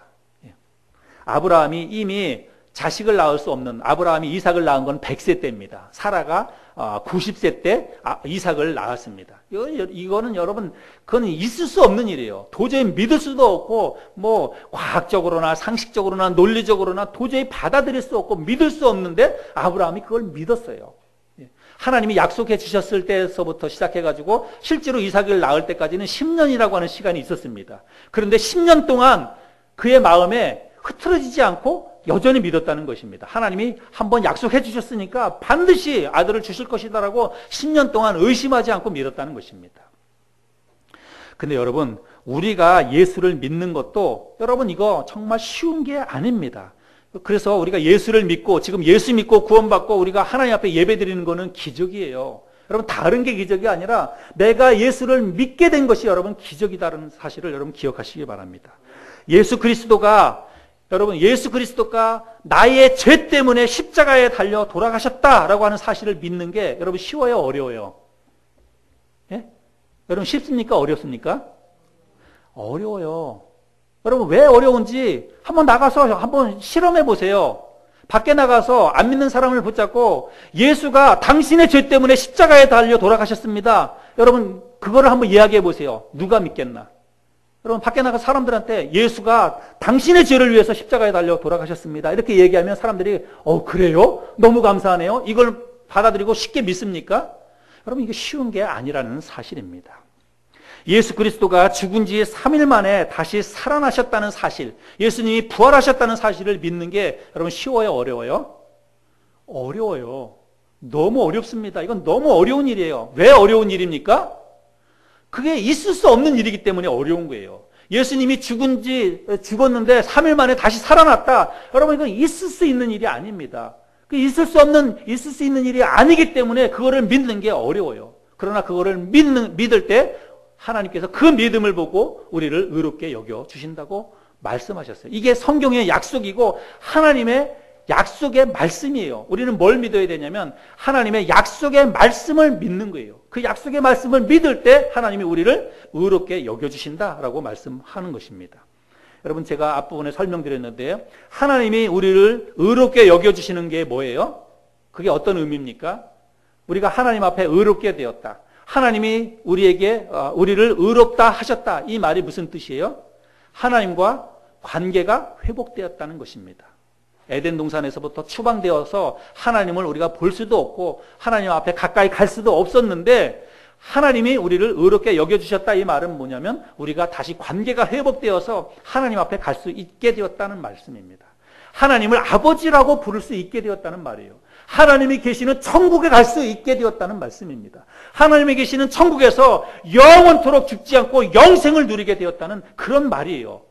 아브라함이 이미 자식을 낳을 수 없는, 아브라함이 이삭을 낳은 건 100세 때입니다. 사라가 90세 때 이삭을 낳았습니다. 이거는 여러분, 그건 있을 수 없는 일이에요. 도저히 믿을 수도 없고, 뭐, 과학적으로나 상식적으로나 논리적으로나 도저히 받아들일 수 없고 믿을 수 없는데 아브라함이 그걸 믿었어요. 하나님이 약속해 주셨을 때서부터 시작해가지고 실제로 이삭을 낳을 때까지는 10년이라고 하는 시간이 있었습니다. 그런데 10년 동안 그의 마음에 흐트러지지 않고 여전히 믿었다는 것입니다. 하나님이 한번 약속해 주셨으니까 반드시 아들을 주실 것이다라고 10년 동안 의심하지 않고 믿었다는 것입니다. 근데 여러분, 우리가 예수를 믿는 것도 여러분 이거 정말 쉬운 게 아닙니다. 그래서 우리가 예수를 믿고 지금 예수 믿고 구원받고 우리가 하나님 앞에 예배드리는 거는 기적이에요. 여러분, 다른 게 기적이 아니라 내가 예수를 믿게 된 것이 여러분 기적이다라는 사실을 여러분 기억하시기 바랍니다. 예수 그리스도가 나의 죄 때문에 십자가에 달려 돌아가셨다라고 하는 사실을 믿는 게 여러분 쉬워요, 어려워요? 예? 여러분 쉽습니까? 어렵습니까? 어려워요. 여러분 왜 어려운지 한번 나가서 한번 실험해 보세요. 밖에 나가서 안 믿는 사람을 붙잡고 예수가 당신의 죄 때문에 십자가에 달려 돌아가셨습니다. 여러분 그거를 한번 이야기해 보세요. 누가 믿겠나? 여러분 밖에 나가 사람들한테 예수가 당신의 죄를 위해서 십자가에 달려 돌아가셨습니다. 이렇게 얘기하면 사람들이 그래요? 너무 감사하네요. 이걸 받아들이고 쉽게 믿습니까? 여러분 이게 쉬운 게 아니라는 사실입니다. 예수 그리스도가 죽은 지 3일 만에 다시 살아나셨다는 사실, 예수님이 부활하셨다는 사실을 믿는 게 여러분 쉬워요? 어려워요? 어려워요. 너무 어렵습니다. 이건 너무 어려운 일이에요. 왜 어려운 일입니까? 그게 있을 수 없는 일이기 때문에 어려운 거예요. 예수님이 죽었는데 3일 만에 다시 살아났다. 여러분 이건 있을 수 있는 일이 아닙니다. 있을 수 있는 일이 아니기 때문에 그거를 믿는 게 어려워요. 그러나 그거를 믿을 때 하나님께서 그 믿음을 보고 우리를 의롭게 여겨 주신다고 말씀하셨어요. 이게 성경의 약속이고 하나님의 약속의 말씀이에요. 우리는 뭘 믿어야 되냐면 하나님의 약속의 말씀을 믿는 거예요. 그 약속의 말씀을 믿을 때 하나님이 우리를 의롭게 여겨주신다라고 말씀하는 것입니다. 여러분 제가 앞부분에 설명드렸는데요. 하나님이 우리를 의롭게 여겨주시는 게 뭐예요? 그게 어떤 의미입니까? 우리가 하나님 앞에 의롭게 되었다. 하나님이 우리를 의롭다 하셨다. 이 말이 무슨 뜻이에요? 하나님과 관계가 회복되었다는 것입니다. 에덴 동산에서부터 추방되어서 하나님을 우리가 볼 수도 없고 하나님 앞에 가까이 갈 수도 없었는데 하나님이 우리를 의롭게 여겨주셨다. 이 말은 뭐냐면 우리가 다시 관계가 회복되어서 하나님 앞에 갈 수 있게 되었다는 말씀입니다. 하나님을 아버지라고 부를 수 있게 되었다는 말이에요. 하나님이 계시는 천국에 갈 수 있게 되었다는 말씀입니다. 하나님이 계시는 천국에서 영원토록 죽지 않고 영생을 누리게 되었다는 그런 말이에요.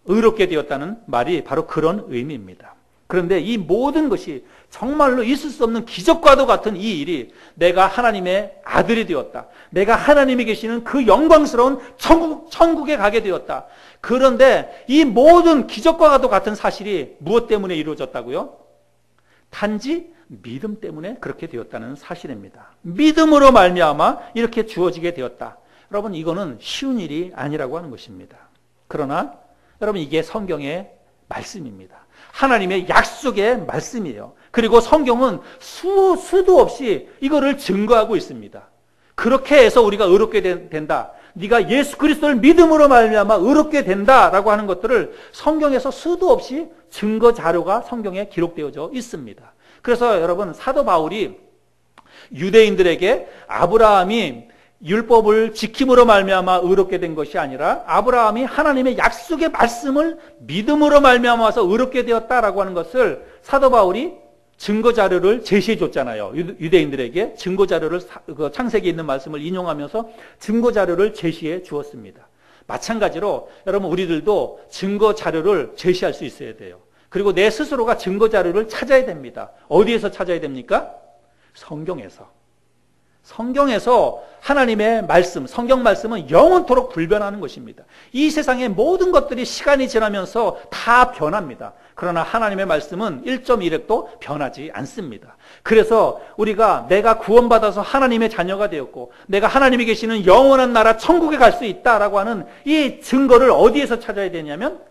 의롭게 되었다는 말이 바로 그런 의미입니다. 그런데 이 모든 것이 정말로 있을 수 없는 기적과도 같은 이 일이 내가 하나님의 아들이 되었다. 내가 하나님이 계시는 그 영광스러운 천국에 가게 되었다. 그런데 이 모든 기적과도 같은 사실이 무엇 때문에 이루어졌다고요? 단지 믿음 때문에 그렇게 되었다는 사실입니다. 믿음으로 말미암아 이렇게 주어지게 되었다. 여러분 이거는 쉬운 일이 아니라고 하는 것입니다. 그러나 여러분 이게 성경의 말씀입니다. 하나님의 약속의 말씀이에요. 그리고 성경은 수도 없이 이거를 증거하고 있습니다. 그렇게 해서 우리가 의롭게 된다. 네가 예수 그리스도를 믿음으로 말미암아 의롭게 된다라고 하는 것들을 성경에서 수도 없이 증거 자료가 성경에 기록되어져 있습니다. 그래서 여러분, 사도 바울이 유대인들에게 아브라함이 율법을 지킴으로 말미암아 의롭게 된 것이 아니라 아브라함이 하나님의 약속의 말씀을 믿음으로 말미암아서 의롭게 되었다라고 하는 것을 사도 바울이 증거 자료를 제시해 줬잖아요. 유대인들에게 증거 자료를, 창세기에 있는 말씀을 인용하면서 증거 자료를 제시해 주었습니다. 마찬가지로 여러분, 우리들도 증거 자료를 제시할 수 있어야 돼요. 그리고 내 스스로가 증거 자료를 찾아야 됩니다. 어디에서 찾아야 됩니까? 성경에서. 성경에서 하나님의 말씀, 성경 말씀은 영원토록 불변하는 것입니다. 이 세상의 모든 것들이 시간이 지나면서 다 변합니다. 그러나 하나님의 말씀은 1.1획도 변하지 않습니다. 그래서 우리가 내가 구원받아서 하나님의 자녀가 되었고 내가 하나님이 계시는 영원한 나라 천국에 갈 수 있다라고 하는 이 증거를 어디에서 찾아야 되냐면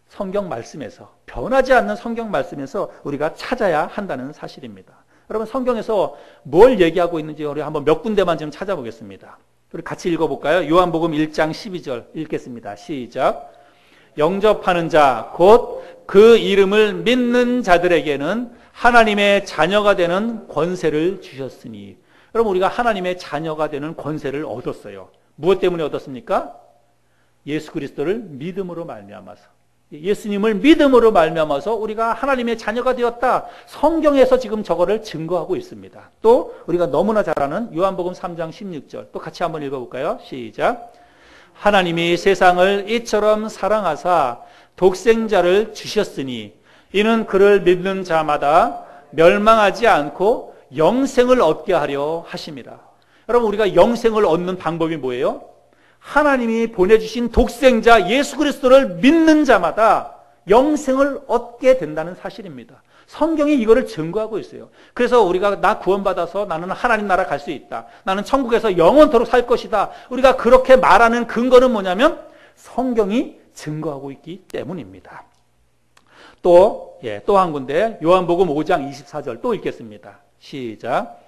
성경 말씀에서, 변하지 않는 성경 말씀에서 우리가 찾아야 한다는 사실입니다. 여러분, 성경에서 뭘 얘기하고 있는지 우리 한번 몇 군데만 좀 찾아보겠습니다. 우리 같이 읽어볼까요? 요한복음 1장 12절 읽겠습니다. 시작. 영접하는 자, 곧 그 이름을 믿는 자들에게는 하나님의 자녀가 되는 권세를 주셨으니. 여러분, 우리가 하나님의 자녀가 되는 권세를 얻었어요. 무엇 때문에 얻었습니까? 예수 그리스도를 믿음으로 말미암아서. 예수님을 믿음으로 말미암아서 우리가 하나님의 자녀가 되었다. 성경에서 지금 저거를 증거하고 있습니다. 또 우리가 너무나 잘 아는 요한복음 3장 16절 또 같이 한번 읽어볼까요? 시작. 하나님이 세상을 이처럼 사랑하사 독생자를 주셨으니 이는 그를 믿는 자마다 멸망하지 않고 영생을 얻게 하려 하심이라. 여러분, 우리가 영생을 얻는 방법이 뭐예요? 하나님이 보내주신 독생자 예수 그리스도를 믿는 자마다 영생을 얻게 된다는 사실입니다. 성경이 이거를 증거하고 있어요. 그래서 우리가 나 구원받아서 나는 하나님 나라 갈 수 있다. 나는 천국에서 영원토록 살 것이다. 우리가 그렇게 말하는 근거는 뭐냐면 성경이 증거하고 있기 때문입니다. 또 한 군데 요한복음 5장 24절 또 읽겠습니다. 시작.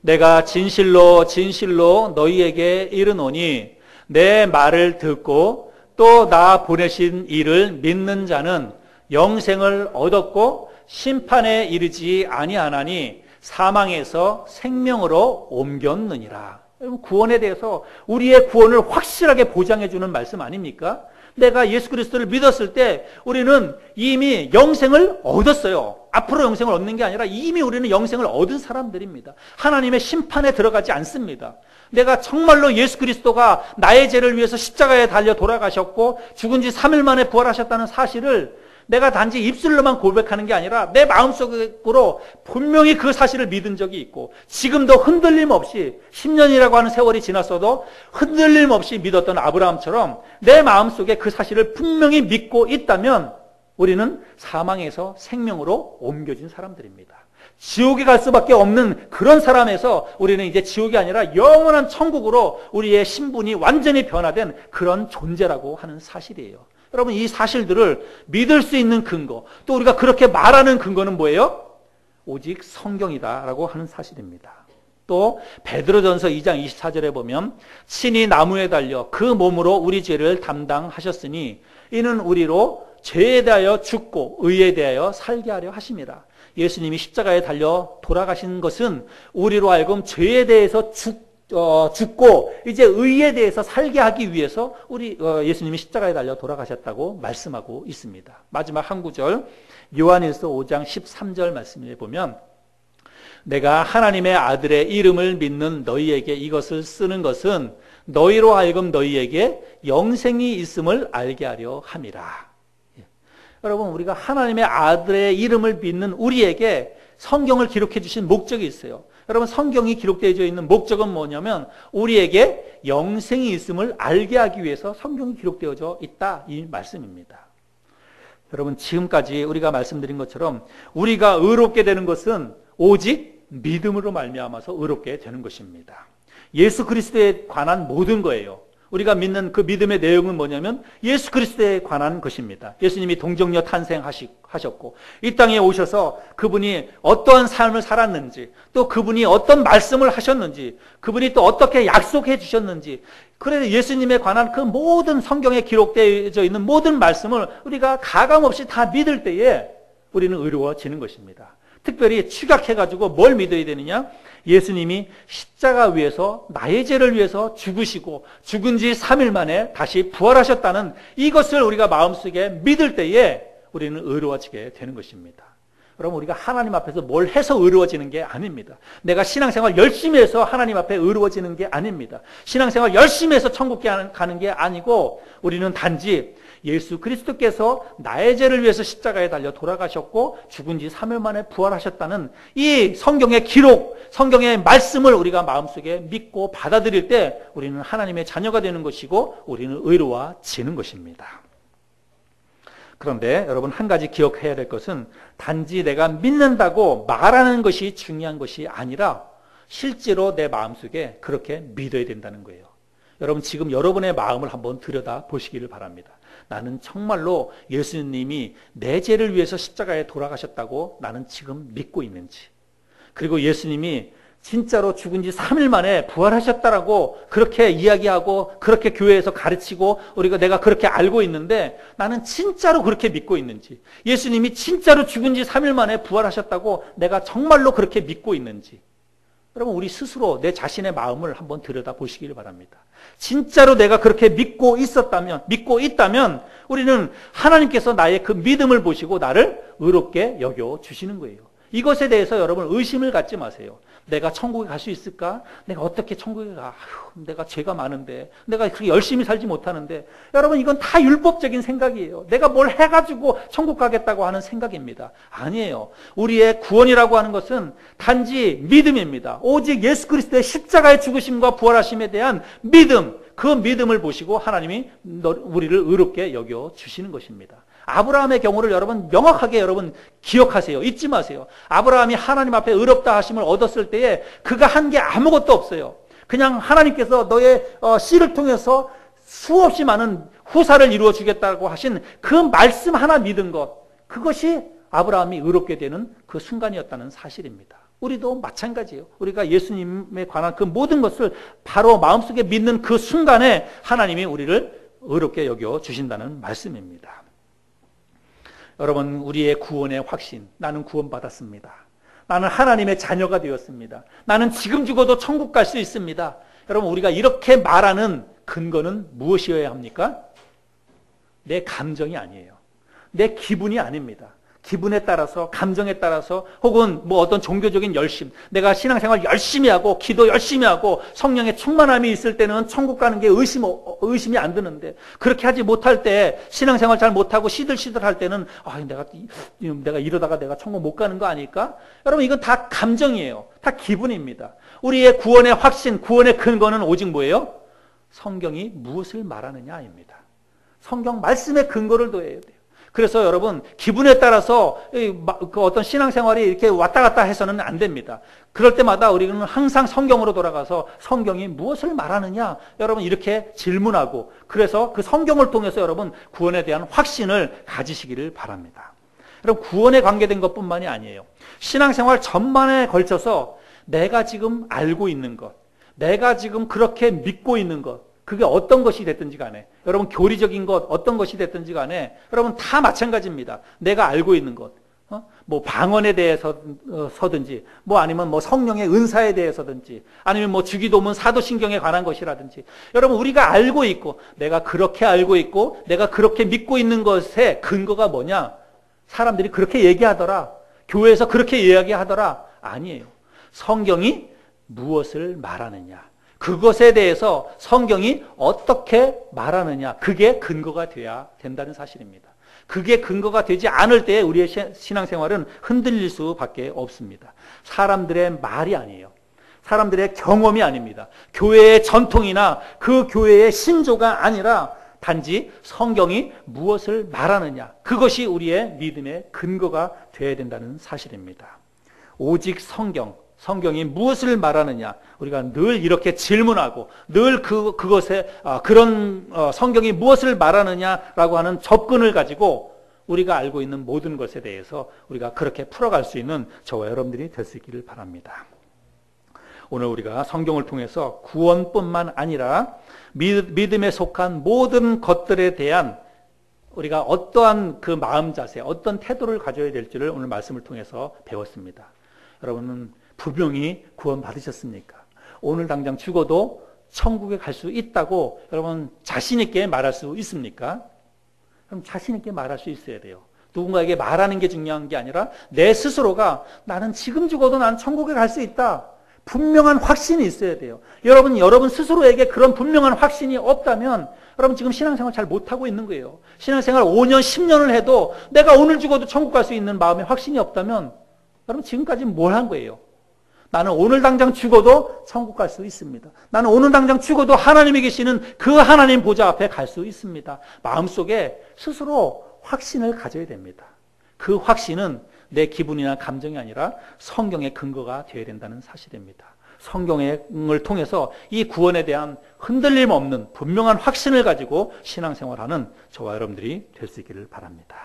내가 진실로 진실로 너희에게 이르노니 내 말을 듣고 또 나 보내신 이를 믿는 자는 영생을 얻었고 심판에 이르지 아니하나니 사망에서 생명으로 옮겼느니라. 구원에 대해서 우리의 구원을 확실하게 보장해 주는 말씀 아닙니까? 내가 예수 그리스도를 믿었을 때 우리는 이미 영생을 얻었어요. 앞으로 영생을 얻는 게 아니라 이미 우리는 영생을 얻은 사람들입니다. 하나님의 심판에 들어가지 않습니다. 내가 정말로 예수 그리스도가 나의 죄를 위해서 십자가에 달려 돌아가셨고 죽은 지 3일 만에 부활하셨다는 사실을 내가 단지 입술로만 고백하는 게 아니라 내 마음속으로 분명히 그 사실을 믿은 적이 있고 지금도 흔들림 없이 10년이라고 하는 세월이 지났어도 흔들림 없이 믿었던 아브라함처럼 내 마음속에 그 사실을 분명히 믿고 있다면 우리는 사망에서 생명으로 옮겨진 사람들입니다. 지옥에 갈 수밖에 없는 그런 사람에서 우리는 이제 지옥이 아니라 영원한 천국으로 우리의 신분이 완전히 변화된 그런 존재라고 하는 사실이에요. 여러분, 이 사실들을 믿을 수 있는 근거, 또 우리가 그렇게 말하는 근거는 뭐예요? 오직 성경이다라고 하는 사실입니다. 또 베드로전서 2장 24절에 보면 친히 나무에 달려 그 몸으로 우리 죄를 담당하셨으니 이는 우리로 죄에 대하여 죽고 의에 대하여 살게 하려 하심이라. 예수님이 십자가에 달려 돌아가신 것은 우리로 하여금 죄에 대해서 죽고 이제 의에 대해서 살게 하기 위해서 예수님이 십자가에 달려 돌아가셨다고 말씀하고 있습니다. 마지막 한 구절 요한일서 5장 13절 말씀에 보면 내가 하나님의 아들의 이름을 믿는 너희에게 이것을 쓰는 것은 너희로 하여금 너희에게 영생이 있음을 알게 하려 함이라. 여러분, 우리가 하나님의 아들의 이름을 믿는 우리에게 성경을 기록해 주신 목적이 있어요. 여러분, 성경이 기록되어 있는 목적은 뭐냐면 우리에게 영생이 있음을 알게 하기 위해서 성경이 기록되어져 있다, 이 말씀입니다. 여러분, 지금까지 우리가 말씀드린 것처럼 우리가 의롭게 되는 것은 오직 믿음으로 말미암아서 의롭게 되는 것입니다. 예수 그리스도에 관한 모든 거예요. 우리가 믿는 그 믿음의 내용은 뭐냐면 예수 그리스도에 관한 것입니다. 예수님이 동정녀 탄생하셨고 이 땅에 오셔서 그분이 어떠한 삶을 살았는지, 또 그분이 어떤 말씀을 하셨는지, 그분이 또 어떻게 약속해 주셨는지, 그래서 예수님에 관한 그 모든 성경에 기록되어 있는 모든 말씀을 우리가 가감없이 다 믿을 때에 우리는 의로워지는 것입니다. 특별히 축약해가지고 뭘 믿어야 되느냐? 예수님이 십자가 위에서 나의 죄를 위해서 죽으시고 죽은 지 3일 만에 다시 부활하셨다는 이것을 우리가 마음속에 믿을 때에 우리는 의로워지게 되는 것입니다. 여러분, 우리가 하나님 앞에서 뭘 해서 의로워지는 게 아닙니다. 내가 신앙생활 열심히 해서 하나님 앞에 의로워지는 게 아닙니다. 신앙생활 열심히 해서 천국 가는 게 아니고 우리는 단지 예수 그리스도께서 나의 죄를 위해서 십자가에 달려 돌아가셨고 죽은 지 3일 만에 부활하셨다는 이 성경의 기록, 성경의 말씀을 우리가 마음속에 믿고 받아들일 때 우리는 하나님의 자녀가 되는 것이고 우리는 의로워지는 것입니다. 그런데 여러분, 한 가지 기억해야 될 것은 단지 내가 믿는다고 말하는 것이 중요한 것이 아니라 실제로 내 마음속에 그렇게 믿어야 된다는 거예요. 여러분, 지금 여러분의 마음을 한번 들여다 보시기를 바랍니다. 나는 정말로 예수님이 내 죄를 위해서 십자가에 돌아가셨다고 나는 지금 믿고 있는지, 그리고 예수님이 진짜로 죽은 지 3일 만에 부활하셨다라고 그렇게 이야기하고 그렇게 교회에서 가르치고 우리가 내가 그렇게 알고 있는데 나는 진짜로 그렇게 믿고 있는지, 예수님이 진짜로 죽은 지 3일 만에 부활하셨다고 내가 정말로 그렇게 믿고 있는지, 여러분, 우리 스스로 내 자신의 마음을 한번 들여다 보시기를 바랍니다. 진짜로 내가 그렇게 믿고 있다면 우리는 하나님께서 나의 그 믿음을 보시고 나를 의롭게 여겨 주시는 거예요. 이것에 대해서 여러분 의심을 갖지 마세요. 내가 천국에 갈 수 있을까? 내가 어떻게 천국에 가? 내가 죄가 많은데, 내가 그렇게 열심히 살지 못하는데. 여러분, 이건 다 율법적인 생각이에요. 내가 뭘 해가지고 천국 가겠다고 하는 생각입니다. 아니에요. 우리의 구원이라고 하는 것은 단지 믿음입니다. 오직 예수 그리스도의 십자가의 죽으심과 부활하심에 대한 믿음, 그 믿음을 보시고 하나님이 우리를 의롭게 여겨 주시는 것입니다. 아브라함의 경우를 여러분 명확하게 여러분 기억하세요. 잊지 마세요. 아브라함이 하나님 앞에 의롭다 하심을 얻었을 때에 그가 한 게 아무것도 없어요. 그냥 하나님께서 너의 씨를 통해서 수없이 많은 후사를 이루어 주겠다고 하신 그 말씀 하나 믿은 것, 그것이 아브라함이 의롭게 되는 그 순간이었다는 사실입니다. 우리도 마찬가지예요. 우리가 예수님에 관한 그 모든 것을 바로 마음속에 믿는 그 순간에 하나님이 우리를 의롭게 여겨 주신다는 말씀입니다. 여러분, 우리의 구원의 확신, 나는 구원받았습니다. 나는 하나님의 자녀가 되었습니다. 나는 지금 죽어도 천국 갈 수 있습니다. 여러분, 우리가 이렇게 말하는 근거는 무엇이어야 합니까? 내 감정이 아니에요. 내 기분이 아닙니다. 기분에 따라서, 감정에 따라서, 혹은 뭐 어떤 종교적인 열심, 내가 신앙생활 열심히 하고 기도 열심히 하고 성령의 충만함이 있을 때는 천국 가는 게 의심이 안 드는데, 그렇게 하지 못할 때, 신앙생활 잘 못하고 시들시들할 때는 내가 이러다가 내가 천국 못 가는 거 아닐까? 여러분, 이건 다 감정이에요. 다 기분입니다. 우리의 구원의 확신, 구원의 근거는 오직 뭐예요? 성경이 무엇을 말하느냐입니다. 성경 말씀의 근거를 둬야 돼요. 그래서 여러분, 기분에 따라서 그 어떤 신앙생활이 이렇게 왔다 갔다 해서는 안 됩니다. 그럴 때마다 우리는 항상 성경으로 돌아가서 성경이 무엇을 말하느냐, 여러분 이렇게 질문하고, 그래서 그 성경을 통해서 여러분 구원에 대한 확신을 가지시기를 바랍니다. 여러분, 구원에 관계된 것뿐만이 아니에요. 신앙생활 전반에 걸쳐서 내가 지금 알고 있는 것, 내가 지금 그렇게 믿고 있는 것, 그게 어떤 것이 됐든지 간에, 여러분 교리적인 것 어떤 것이 됐든지 간에 여러분 다 마찬가지입니다. 내가 알고 있는 것, 뭐 방언에 대해서든지, 뭐 아니면 뭐 성령의 은사에 대해서든지, 아니면 뭐 주기도문 사도신경에 관한 것이라든지, 여러분 우리가 알고 있고, 내가 그렇게 알고 있고 내가 그렇게 믿고 있는 것의 근거가 뭐냐? 사람들이 그렇게 얘기하더라, 교회에서 그렇게 이야기하더라, 아니에요. 성경이 무엇을 말하느냐, 그것에 대해서 성경이 어떻게 말하느냐, 그게 근거가 돼야 된다는 사실입니다. 그게 근거가 되지 않을 때 우리의 신앙생활은 흔들릴 수밖에 없습니다. 사람들의 말이 아니에요. 사람들의 경험이 아닙니다. 교회의 전통이나 그 교회의 신조가 아니라 단지 성경이 무엇을 말하느냐, 그것이 우리의 믿음의 근거가 되어야 된다는 사실입니다. 오직 성경, 성경이 무엇을 말하느냐? 우리가 늘 이렇게 질문하고 늘 그것에 그런 성경이 무엇을 말하느냐라고 하는 접근을 가지고 우리가 알고 있는 모든 것에 대해서 우리가 그렇게 풀어갈 수 있는 저와 여러분들이 될 수 있기를 바랍니다. 오늘 우리가 성경을 통해서 구원뿐만 아니라 믿음에 속한 모든 것들에 대한 우리가 어떠한 그 마음 자세, 어떤 태도를 가져야 될지를 오늘 말씀을 통해서 배웠습니다. 여러분은 분명히 구원 받으셨습니까? 오늘 당장 죽어도 천국에 갈 수 있다고 여러분 자신 있게 말할 수 있습니까? 그럼 자신 있게 말할 수 있어야 돼요. 누군가에게 말하는 게 중요한 게 아니라 내 스스로가 나는 지금 죽어도 나는 천국에 갈 수 있다. 분명한 확신이 있어야 돼요. 여러분 스스로에게 그런 분명한 확신이 없다면 여러분 지금 신앙생활 잘 못하고 있는 거예요. 신앙생활 5년, 10년을 해도 내가 오늘 죽어도 천국 갈 수 있는 마음의 확신이 없다면 여러분 지금까지 뭘 한 거예요? 나는 오늘 당장 죽어도 천국 갈 수 있습니다. 나는 오늘 당장 죽어도 하나님이 계시는 그 하나님 보좌 앞에 갈 수 있습니다. 마음속에 스스로 확신을 가져야 됩니다. 그 확신은 내 기분이나 감정이 아니라 성경의 근거가 되어야 된다는 사실입니다. 성경을 통해서 이 구원에 대한 흔들림 없는 분명한 확신을 가지고 신앙생활하는 저와 여러분들이 될 수 있기를 바랍니다.